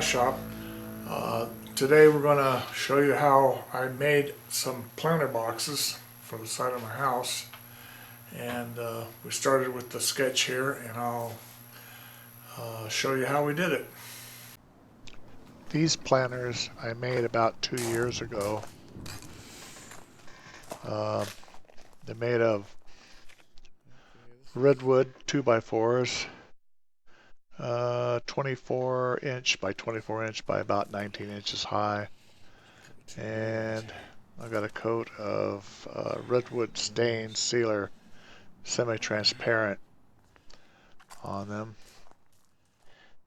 shop. Today we're going to show you how I made some planter boxes for the side of my house, and we started with the sketch here, and I'll show you how we did it. These planters I made about 2 years ago. They're made of Redwood 2x4s, 24 inch by 24 inch by about 19 inches high, and I got a coat of Redwood stain sealer, semi-transparent, on them,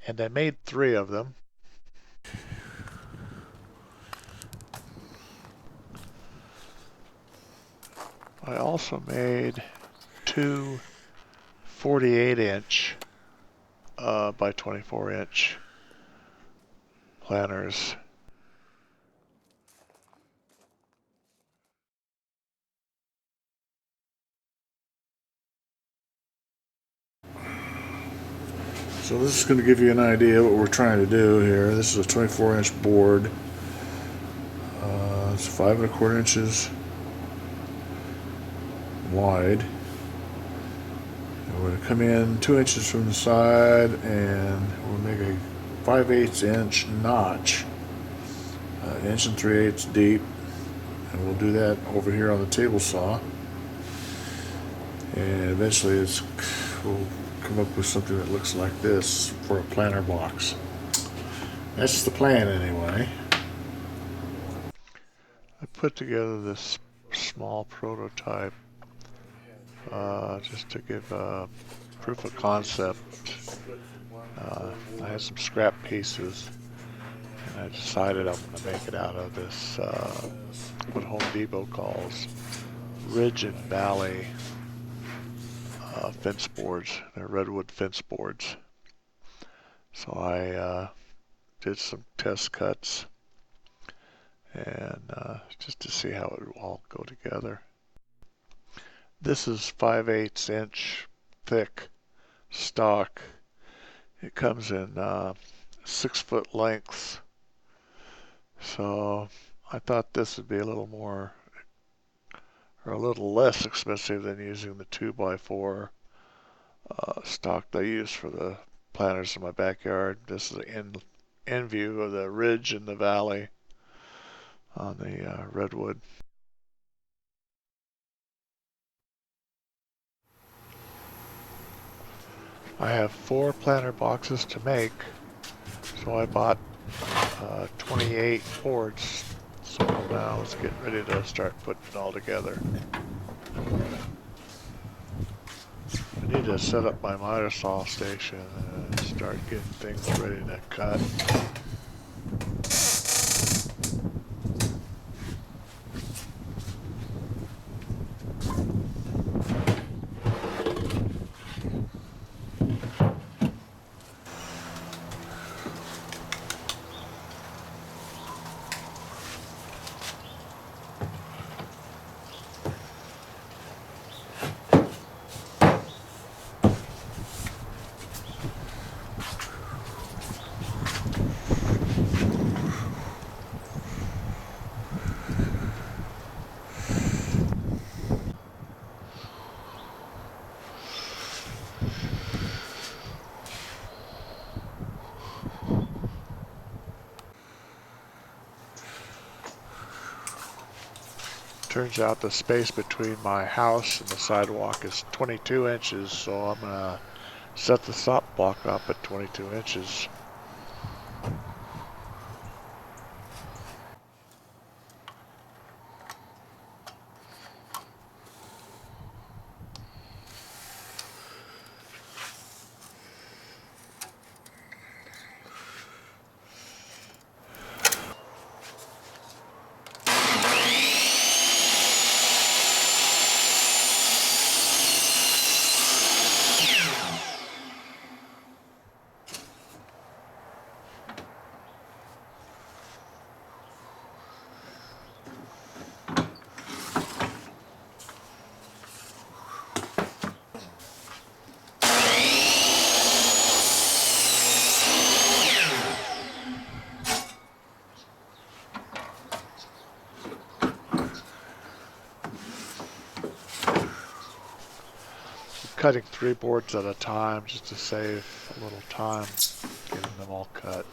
and I made 3 of them. I also made 2 48 inch by 24 inch planters. So this is going to give you an idea what we're trying to do here. This is a 24 inch board. It's 5 1/4 inches wide. And we're going to come in 2 inches from the side, and we'll make a 5/8 inch notch, 1 3/8 inches deep, and we'll do that over here on the table saw. And eventually we'll come up with something that looks like this for a planter box. That's the plan anyway. I put together this small prototype just to give proof of concept. I had some scrap pieces, and I decided I'm going to make it out of this what Home Depot calls ridge and valley fence boards. They're redwood fence boards. So I did some test cuts, and just to see how it would all go together. This is 5/8 inch thick stock. It comes in 6 foot lengths. So I thought this would be a little more, or a little less expensive than using the 2x4 stock that I use for the planters in my backyard. This is an end view of the ridge and the valley on the redwood. I have 4 planter boxes to make, so I bought 28 boards. So now let's get ready to start putting it all together. I need to set up my miter saw station and start getting things ready to cut. Turns out the space between my house and the sidewalk is 22 inches, so I'm going to set the stop block up at 22 inches. cutting 3 boards at a time just to save a little time getting them all cut.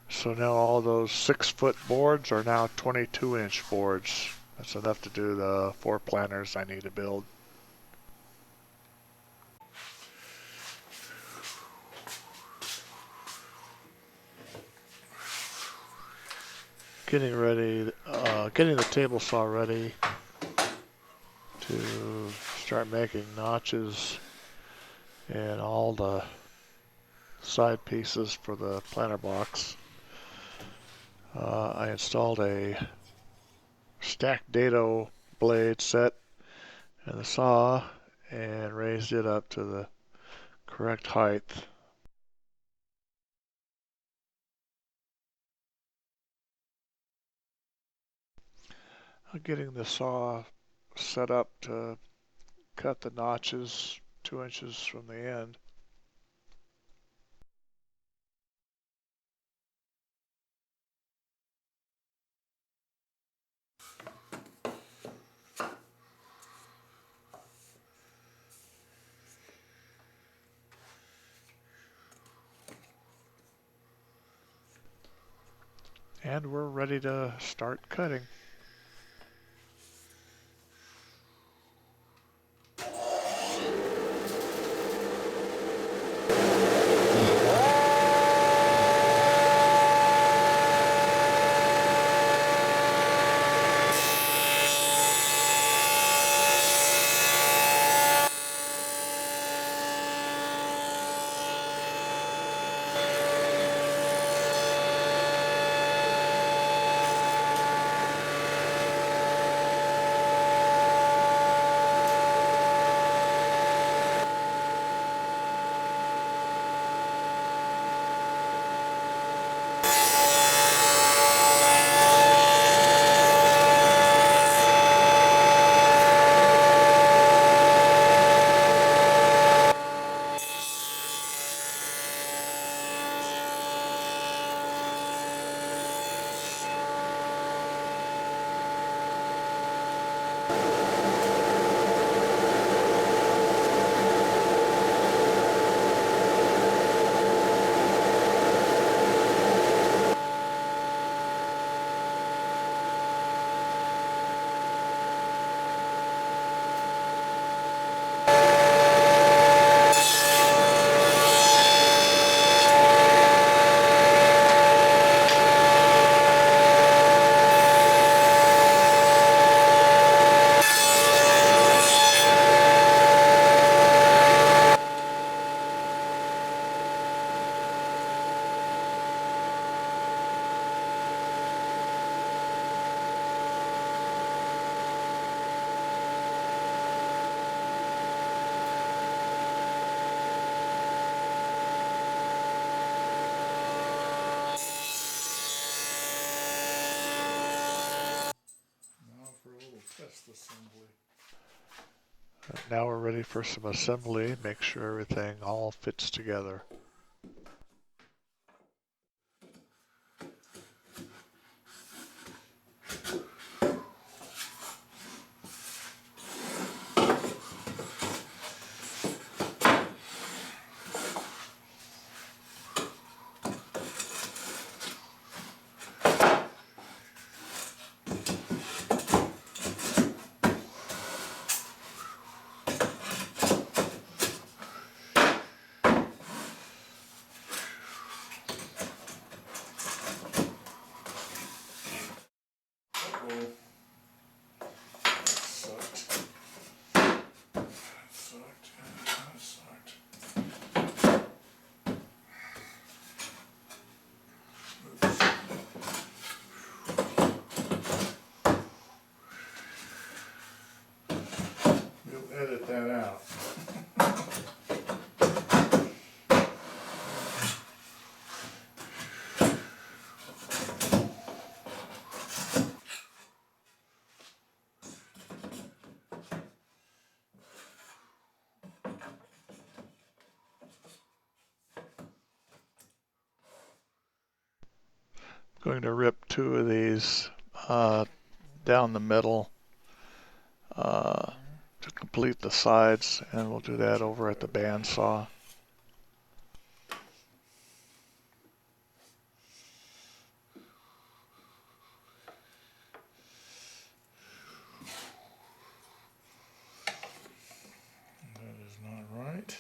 So now all those 6-foot boards are now 22-inch boards. That's enough to do the 4 planters I need to build. Getting ready, getting the table saw ready to start making notches in all the side pieces for the planter box. I installed a stacked dado blade set in the saw and raised it up to the correct height. Getting the saw set up to cut the notches 2 inches from the end. And we're ready to start cutting. Test assembly. Now we're ready for some assembly. Make sure everything all fits together. Going to rip two of these down the middle to complete the sides, and we'll do that over at the bandsaw. That is not right.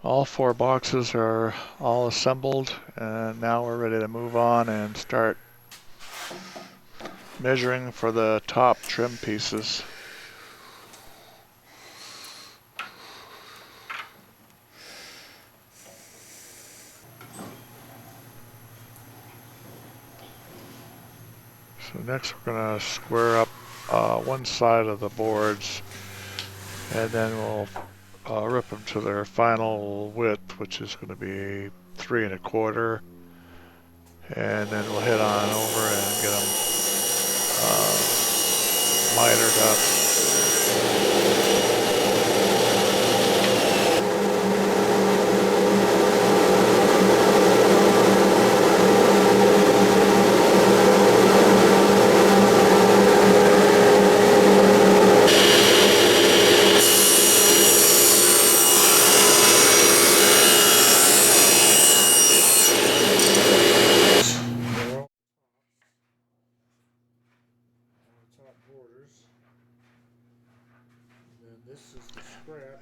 All four boxes are all assembled, and now we're ready to move on and start measuring for the top trim pieces. So next we're going to square up one side of the boards, and then we'll rip them to their final width, which is going to be 3 1/4, and then we'll head on over and get them mitered up.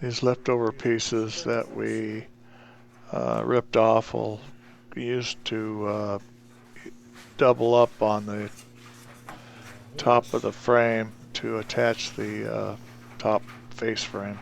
These leftover pieces that we ripped off will be used to double up on the top of the frame to attach the top face frame.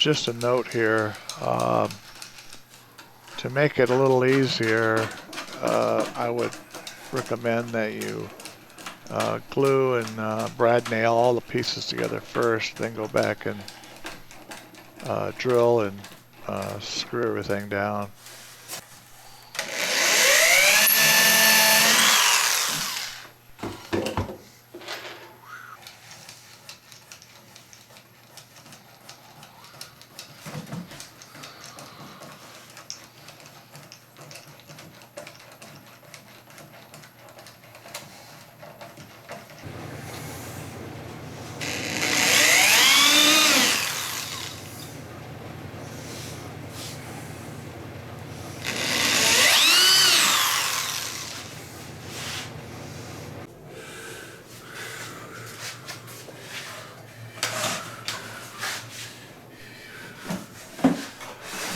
just a note here. To make it a little easier, I would recommend that you glue and brad nail all the pieces together first, then go back and drill and screw everything down.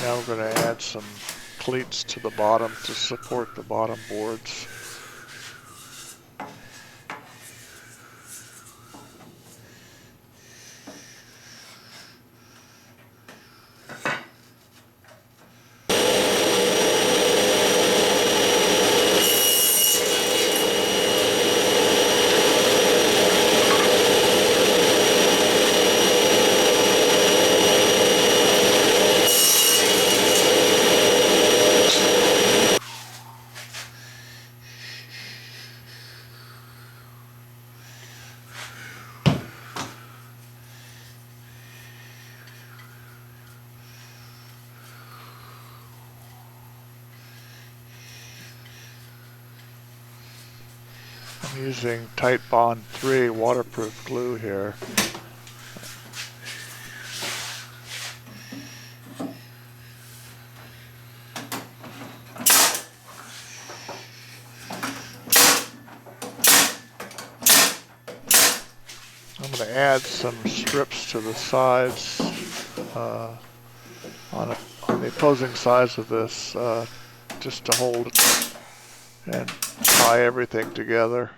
Now we're going to add some cleats to the bottom to support the bottom boards. I'm using Tight Bond 3 waterproof glue here. I'm going to add some strips to the sides on the opposing sides of this just to hold it and tie everything together.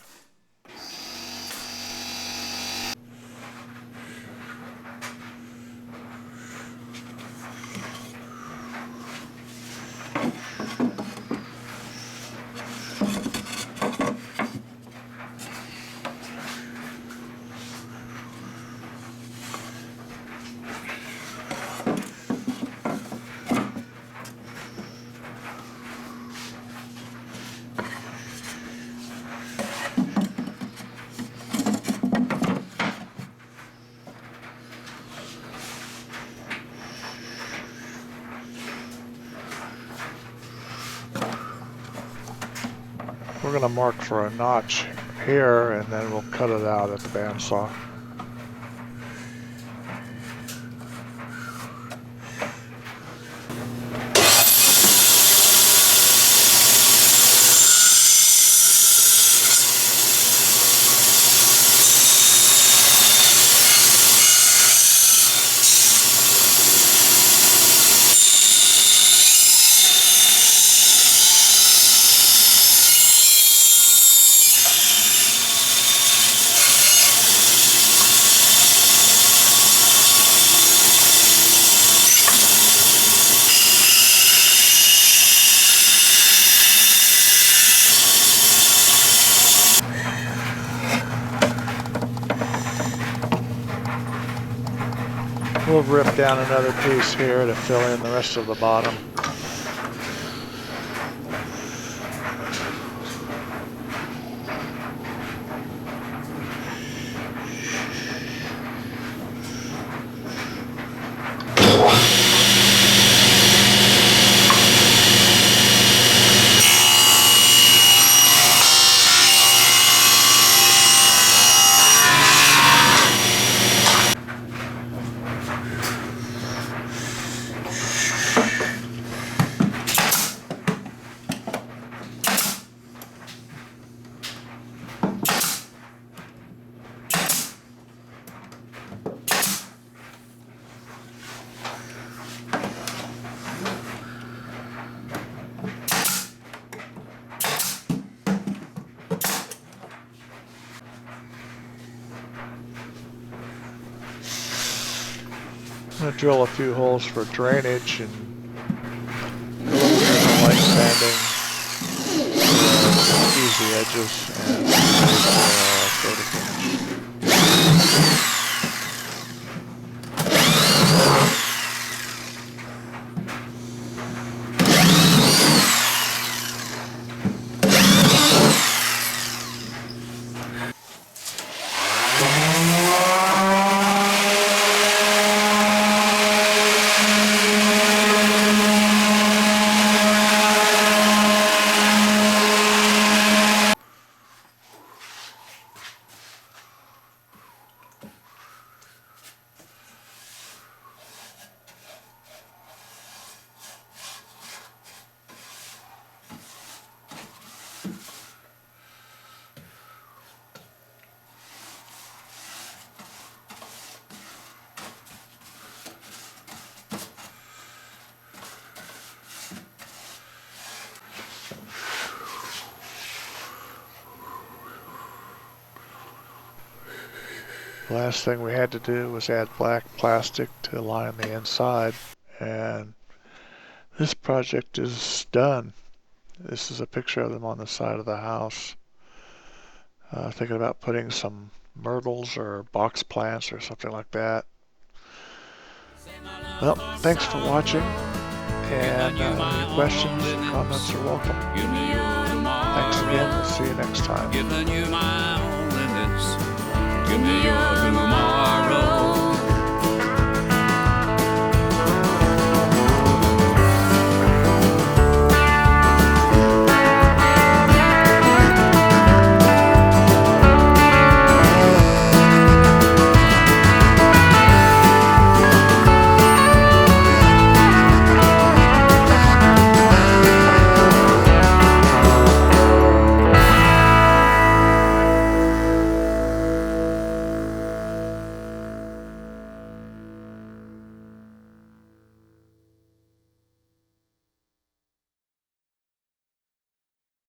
We're going to mark for a notch here and then we'll cut it out at the bandsaw. We'll rip down another piece here to fill in the rest of the bottom. going to drill a few holes for drainage and a little bit of light sanding, easy edges, and photo finish. The last thing we had to do was add black plastic to line the inside, and this project is done. This is a picture of them on the side of the house. Thinking about putting some myrtles or box plants or something like that. Well, thanks for watching, and any questions and comments are welcome. Thanks again. We'll see you next time. Give me your